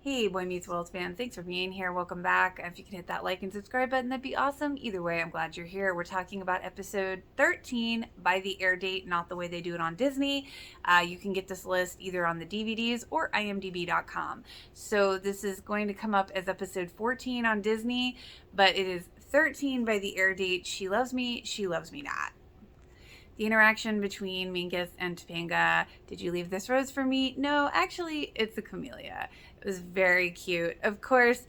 Hey, Boy Meets World fans, thanks for being here. Welcome back. If you can hit that like and subscribe button, that'd be awesome. Either way, I'm glad you're here. We're talking about episode 13 by the air date, not the way they do it on Disney. You can get this list either on the DVDs or imdb.com. So this is going to come up as episode 14 on Disney, but it is 13 by the air date. She loves me not. The interaction between Minkus and Topanga. Did you leave this rose for me? No, actually, it's a camellia. It was very cute. Of course,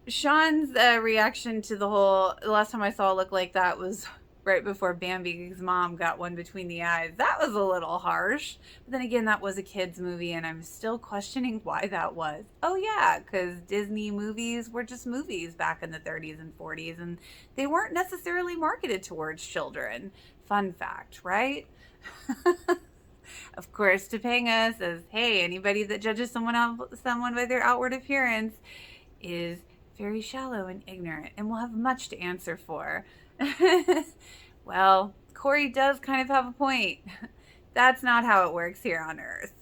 Sean's reaction to the last time I saw a look like that was right before Bambi's mom got one between the eyes. That was a little harsh. But then again, that was a kid's movie, and I'm still questioning why that was. Oh yeah, because Disney movies were just movies back in the 30s and 40s, and they weren't necessarily marketed towards children. Fun fact, right? Of course, Topanga says, hey, anybody that judges someone by their outward appearance is very shallow and ignorant and will have much to answer for. Well, Corey does kind of have a point. That's not how it works here on Earth.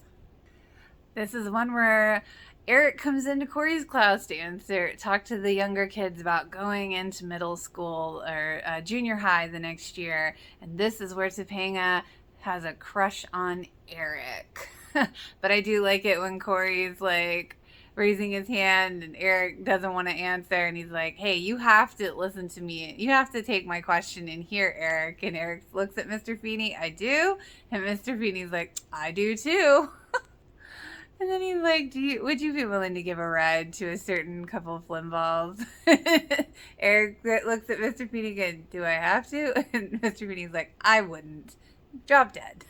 This is one where Eric comes into Corey's class to talk to the younger kids about going into middle school or junior high the next year. And this is where Topanga has a crush on Eric. But I do like it when Corey's like raising his hand and Eric doesn't want to answer, and he's like, hey, you have to listen to me. You have to take my question in here, Eric. And Eric looks at Mr. Feeney. I do. And Mr. Feeney's like, I do too. And then he's like, would you be willing to give a ride to a certain couple of flimballs? Eric looks at Mr. Feeney again, do I have to? And Mr. Feeney's like, I wouldn't. Drop dead.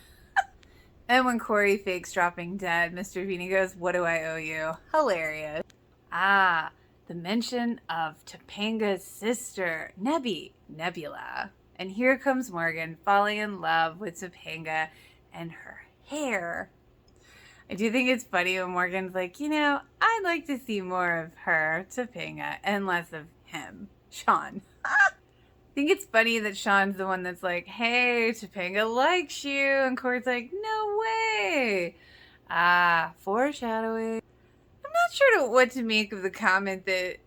And when Corey fakes dropping dead, Mr. Feeney goes, what do I owe you? Hilarious. Ah, the mention of Topanga's sister, Nebula. And here comes Morgan falling in love with Topanga and her hair. I do think it's funny when Morgan's like, I'd like to see more of her, Topanga, and less of him, Sean. I think it's funny that Sean's the one that's like, hey, Topanga likes you. And Corey's like, no way. Ah, foreshadowing. I'm not sure what to make of the comment that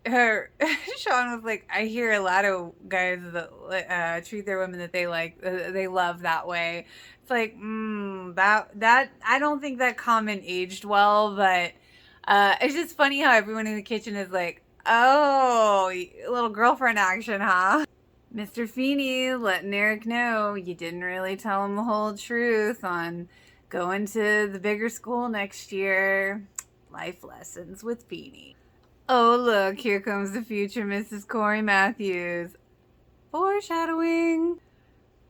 Sean was like, I hear a lot of guys that treat their women that they love that way. It's like, that I don't think that comment aged well, but it's just funny how everyone in the kitchen is like, oh, little girlfriend action, huh? Mr. Feeney letting Eric know you didn't really tell him the whole truth on going to the bigger school next year. Life lessons with Feeney. Oh, look, here comes the future Mrs. Corey Matthews. Foreshadowing.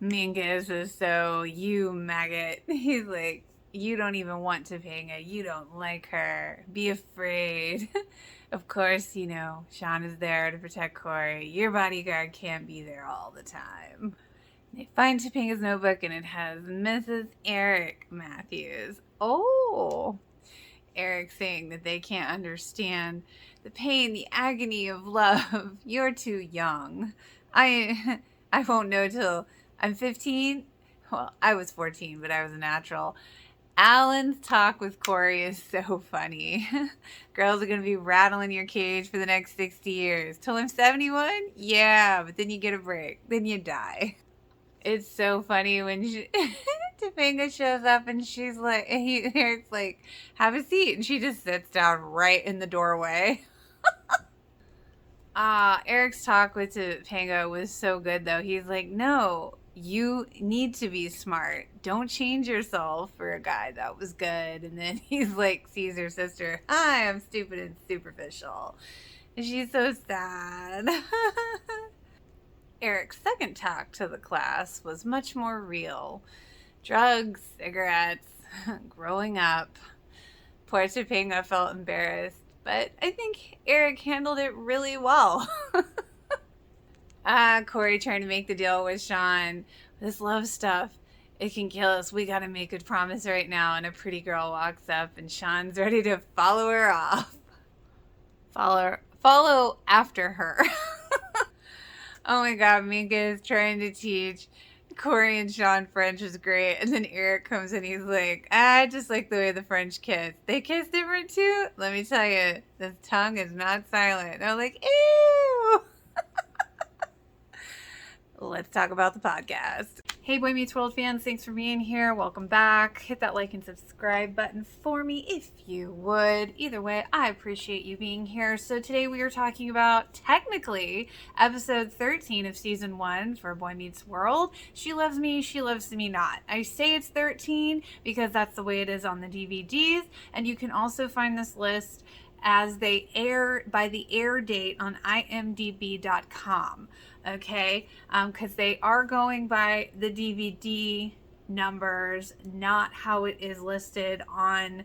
Minkus is so, you maggot. He's like, you don't even want Topanga. You don't like her. Be afraid. Of course, Sean is there to protect Corey. Your bodyguard can't be there all the time. They find Topanga's notebook and it has Mrs. Eric Matthews. Oh, Eric saying that they can't understand the pain, the agony of love. You're too young. I won't know till I'm 15. Well, I was 14, but I was a natural. Alan's talk with Corey is so funny. Girls are going to be rattling your cage for the next 60 years. Till I'm 71? Yeah, but then you get a break. Then you die. It's so funny when Topanga shows up and she's like, Eric's like, have a seat. And she just sits down right in the doorway. Eric's talk with Topanga was so good, though. He's like, no, you need to be smart. Don't change yourself for a guy. That was good. And then he's like, sees her sister. Hi, I'm stupid and superficial. And she's so sad. Eric's second talk to the class was much more real. Drugs, cigarettes, growing up. Poor Topanga felt embarrassed, but I think Eric handled it really well. Corey trying to make the deal with Sean. This love stuff, it can kill us. We gotta make a promise right now. And a pretty girl walks up and Sean's ready to follow her off. Follow after her. Oh my God, Minka is trying to teach Corey and Sean French is great. And then Eric comes in, he's like, I just like the way the French kiss. They kiss different too? Let me tell you, the tongue is not silent. They're like, ew. Let's talk about the podcast. Hey Boy Meets World fans, thanks for being here. Welcome back. Hit that like and subscribe button for me if you would. Either way, I appreciate you being here. So today we are talking about, technically, episode 13 of season 1 for Boy Meets World. She Loves Me, She Loves Me Not. I say it's 13 because that's the way it is on the DVDs, and you can also find this list as they air by the air date on imdb.com. Okay, because they are going by the DVD numbers, not how it is listed on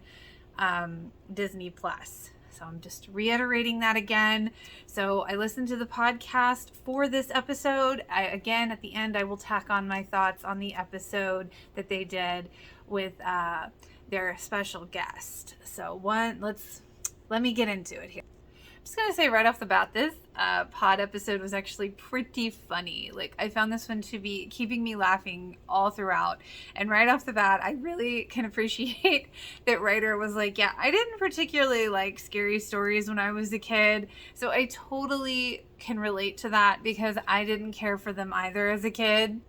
Disney Plus. So I'm just reiterating that again. So I listened to the podcast for this episode. Again, at the end, I will tack on my thoughts on the episode that they did with their special guest. So let me get into it here. I'm just going to say right off the bat, this pod episode was actually pretty funny. Like, I found this one to be keeping me laughing all throughout. And right off the bat, I really can appreciate that writer was like, yeah, I didn't particularly like scary stories when I was a kid. So I totally can relate to that because I didn't care for them either as a kid.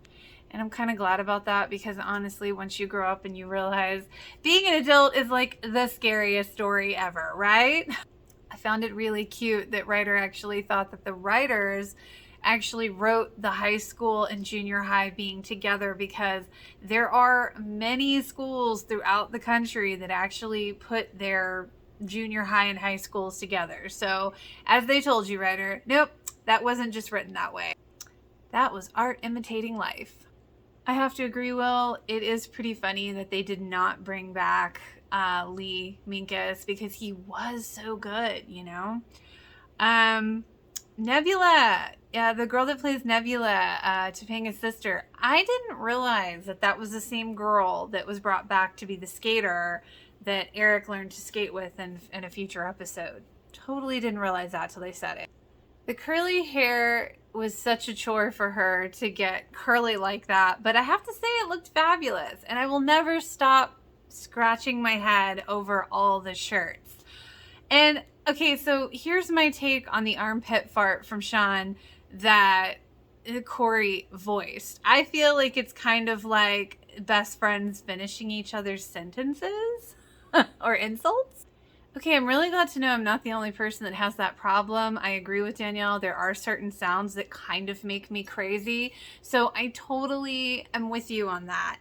And I'm kind of glad about that because honestly, once you grow up and you realize being an adult is like the scariest story ever, right? I found it really cute that writer actually thought that the writers actually wrote the high school and junior high being together because there are many schools throughout the country that actually put their junior high and high schools together. So as they told you, writer, nope, that wasn't just written that way. That was art imitating life. I have to agree, Will, it is pretty funny that they did not bring back Lee Minkus because he was so good, you know? Nebula, the girl that plays Nebula, Topanga's sister, I didn't realize that was the same girl that was brought back to be the skater that Eric learned to skate with in a future episode. Totally didn't realize that till they said it. The curly hair was such a chore for her to get curly like that, but I have to say it looked fabulous, and I will never stop scratching my head over all the shirts. And okay, so here's my take on the armpit fart from Sean that Corey voiced. I feel like it's kind of like best friends finishing each other's sentences or insults. Okay, I'm really glad to know I'm not the only person that has that problem. I agree with Danielle. There are certain sounds that kind of make me crazy. So I totally am with you on that.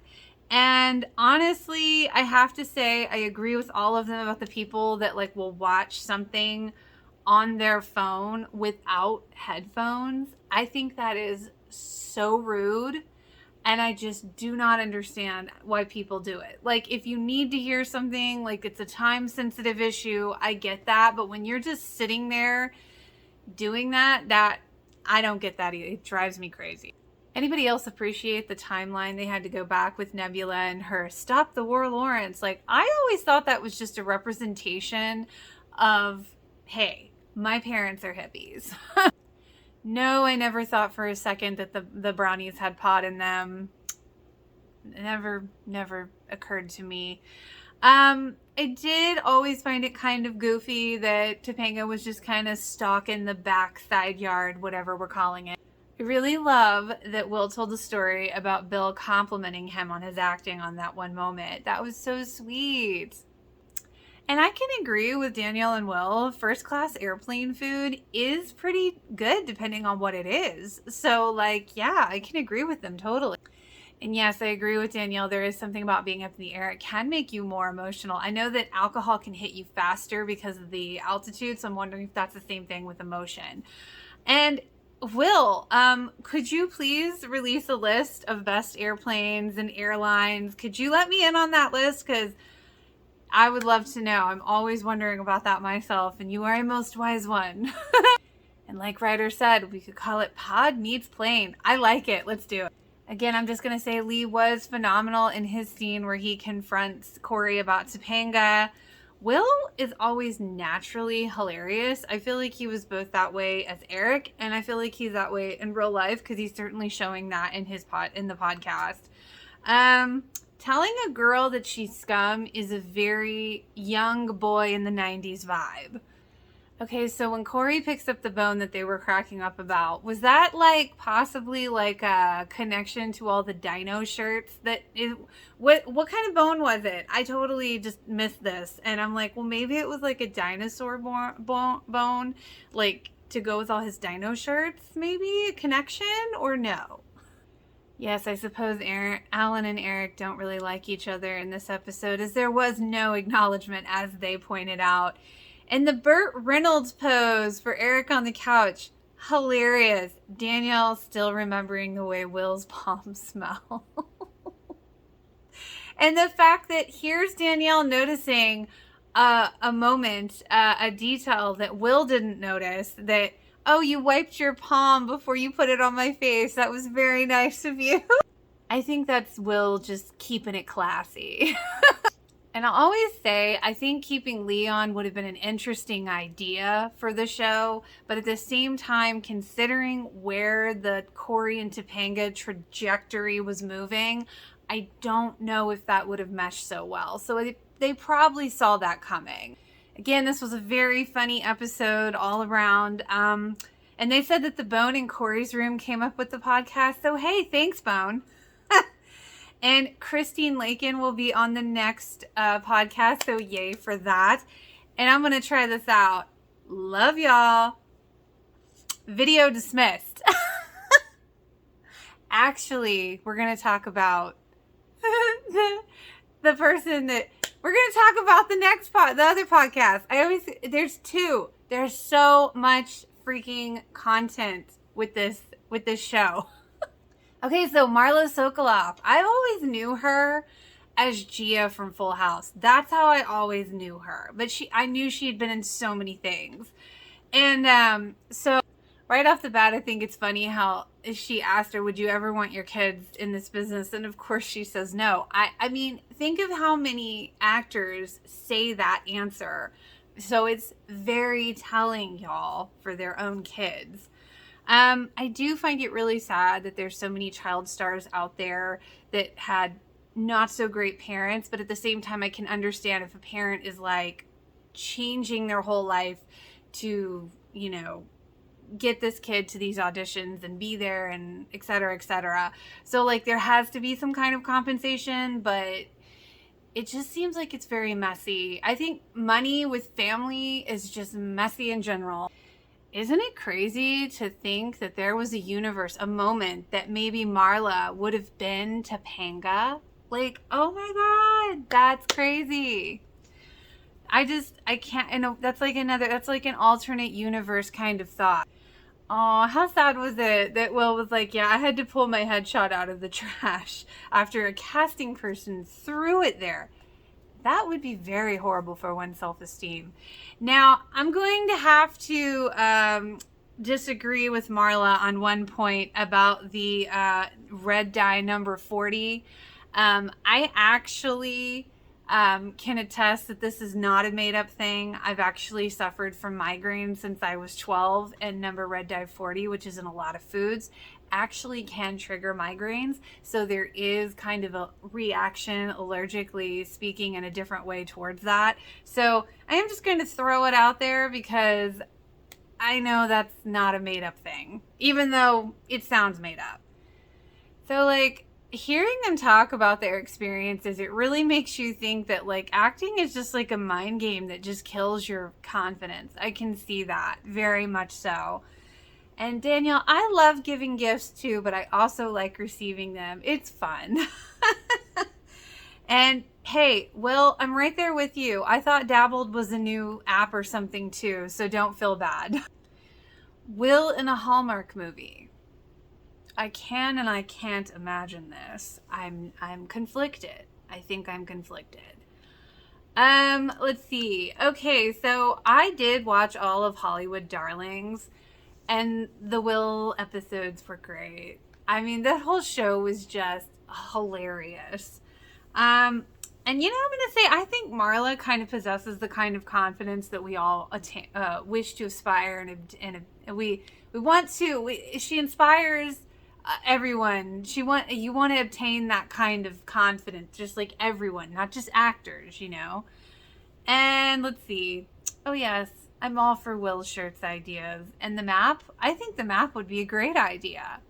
And honestly, I have to say, I agree with all of them about the people that like will watch something on their phone without headphones. I think that is so rude. And I just do not understand why people do it. Like, if you need to hear something, like it's a time-sensitive issue, I get that. But when you're just sitting there doing that I don't get that either. It drives me crazy. Anybody else appreciate the timeline they had to go back with Nebula and her Stop the War Lawrence? Like, I always thought that was just a representation of, hey, my parents are hippies. No, I never thought for a second that the brownies had pot in them. Never occurred to me. I did always find it kind of goofy that Topanga was just kind of stalking the backside yard, whatever we're calling it. I really love that Will told a story about Bill complimenting him on his acting on that one moment. That was so sweet. And I can agree with Danielle and Will, first class airplane food is pretty good depending on what it is. So like, yeah, I can agree with them totally. And yes, I agree with Danielle. There is something about being up in the air. It can make you more emotional. I know that alcohol can hit you faster because of the altitude. So I'm wondering if that's the same thing with emotion. And Will, could you please release a list of best airplanes and airlines? Could you let me in on that list? Because I would love to know. I'm always wondering about that myself, and you are a most wise one. And like Ryder said, we could call it Pod Meets Plane. I like it. Let's do it. Again, I'm just going to say Lee was phenomenal in his scene where he confronts Corey about Topanga. Will is always naturally hilarious. I feel like he was both that way as Eric, and I feel like he's that way in real life because he's certainly showing that in the podcast. Telling a girl that she's scum is a very young boy in the 90s vibe. Okay, so when Corey picks up the bone that they were cracking up about, was that like possibly like a connection to all the dino shirts that is what kind of bone was it? I totally just missed this. And I'm like, well, maybe it was like a dinosaur bone like to go with all his dino shirts, maybe a connection or no? Yes, I suppose Alan and Eric don't really like each other in this episode, as there was no acknowledgement, as they pointed out. And the Burt Reynolds pose for Eric on the couch, hilarious. Danielle still remembering the way Will's palms smell. And the fact that here's Danielle noticing a moment, a detail that Will didn't notice, that, oh, you wiped your palm before you put it on my face. That was very nice of you. I think that's Will just keeping it classy. And I'll always say, I think keeping Leon would have been an interesting idea for the show. But at the same time, considering where the Corey and Topanga trajectory was moving, I don't know if that would have meshed so well. So they probably saw that coming. Again, this was a very funny episode all around. And they said that the Bone in Corey's room came up with the podcast. So, hey, thanks, Bone. And Christine Lakin will be on the next podcast. So, yay for that. And I'm going to try this out. Love y'all. Video dismissed. Actually, we're going to talk about the person that... We're going to talk about the other podcast. There's two. There's so much freaking content with this show. Okay, so Marla Sokoloff. I always knew her as Gia from Full House. That's how I always knew her. But I knew she had been in so many things. And so right off the bat, I think it's funny how she asked her, would you ever want your kids in this business? And of course she says no. I mean, think of how many actors say that answer. So it's very telling, y'all, for their own kids. I do find it really sad that there's so many child stars out there that had not so great parents, but at the same time, I can understand if a parent is like changing their whole life to, you know, get this kid to these auditions and be there and et cetera, et cetera. So like there has to be some kind of compensation, but it just seems like it's very messy. I think money with family is just messy in general. Isn't it crazy to think that there was a moment that maybe Marla would have been Topanga? Like, oh my God, that's crazy. I can't, and that's like an alternate universe kind of thought. Oh, how sad was it that Will was like, yeah, I had to pull my headshot out of the trash after a casting person threw it there. That would be very horrible for one's self-esteem. Now, I'm going to have to disagree with Marla on one point about the red dye number 40. I actually can attest that this is not a made-up thing. I've actually suffered from migraines since I was 12, and number red dye 40, which is in a lot of foods, actually can trigger migraines. So there is kind of a reaction, allergically speaking, in a different way towards that. So I am just going to throw it out there because I know that's not a made-up thing, even though it sounds made up. So like, hearing them talk about their experiences, it really makes you think that like acting is just like a mind game that just kills your confidence. I can see that very much so. And Danielle, I love giving gifts too, but I also like receiving them. It's fun. And hey, Will, I'm right there with you. I thought Dabbled was a new app or something too, so don't feel bad. Will in a Hallmark movie. I can and I can't imagine this. I'm conflicted. I think I'm conflicted. Let's see. Okay, so I did watch all of Hollywood Darlings, and the Will episodes were great. I mean, that whole show was just hilarious. And And I'm going to say, I think Marla kind of possesses the kind of confidence that we all wish to aspire, and we want to. She inspires everyone. You want to obtain that kind of confidence, just like everyone, not just actors, And let's see. Oh yes, I'm all for Will Shirt's ideas. And the map. I think the map would be a great idea.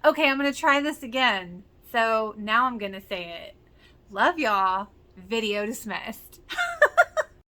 Okay, I'm going to try this again. So now I'm going to say it. Love y'all. Video dismissed.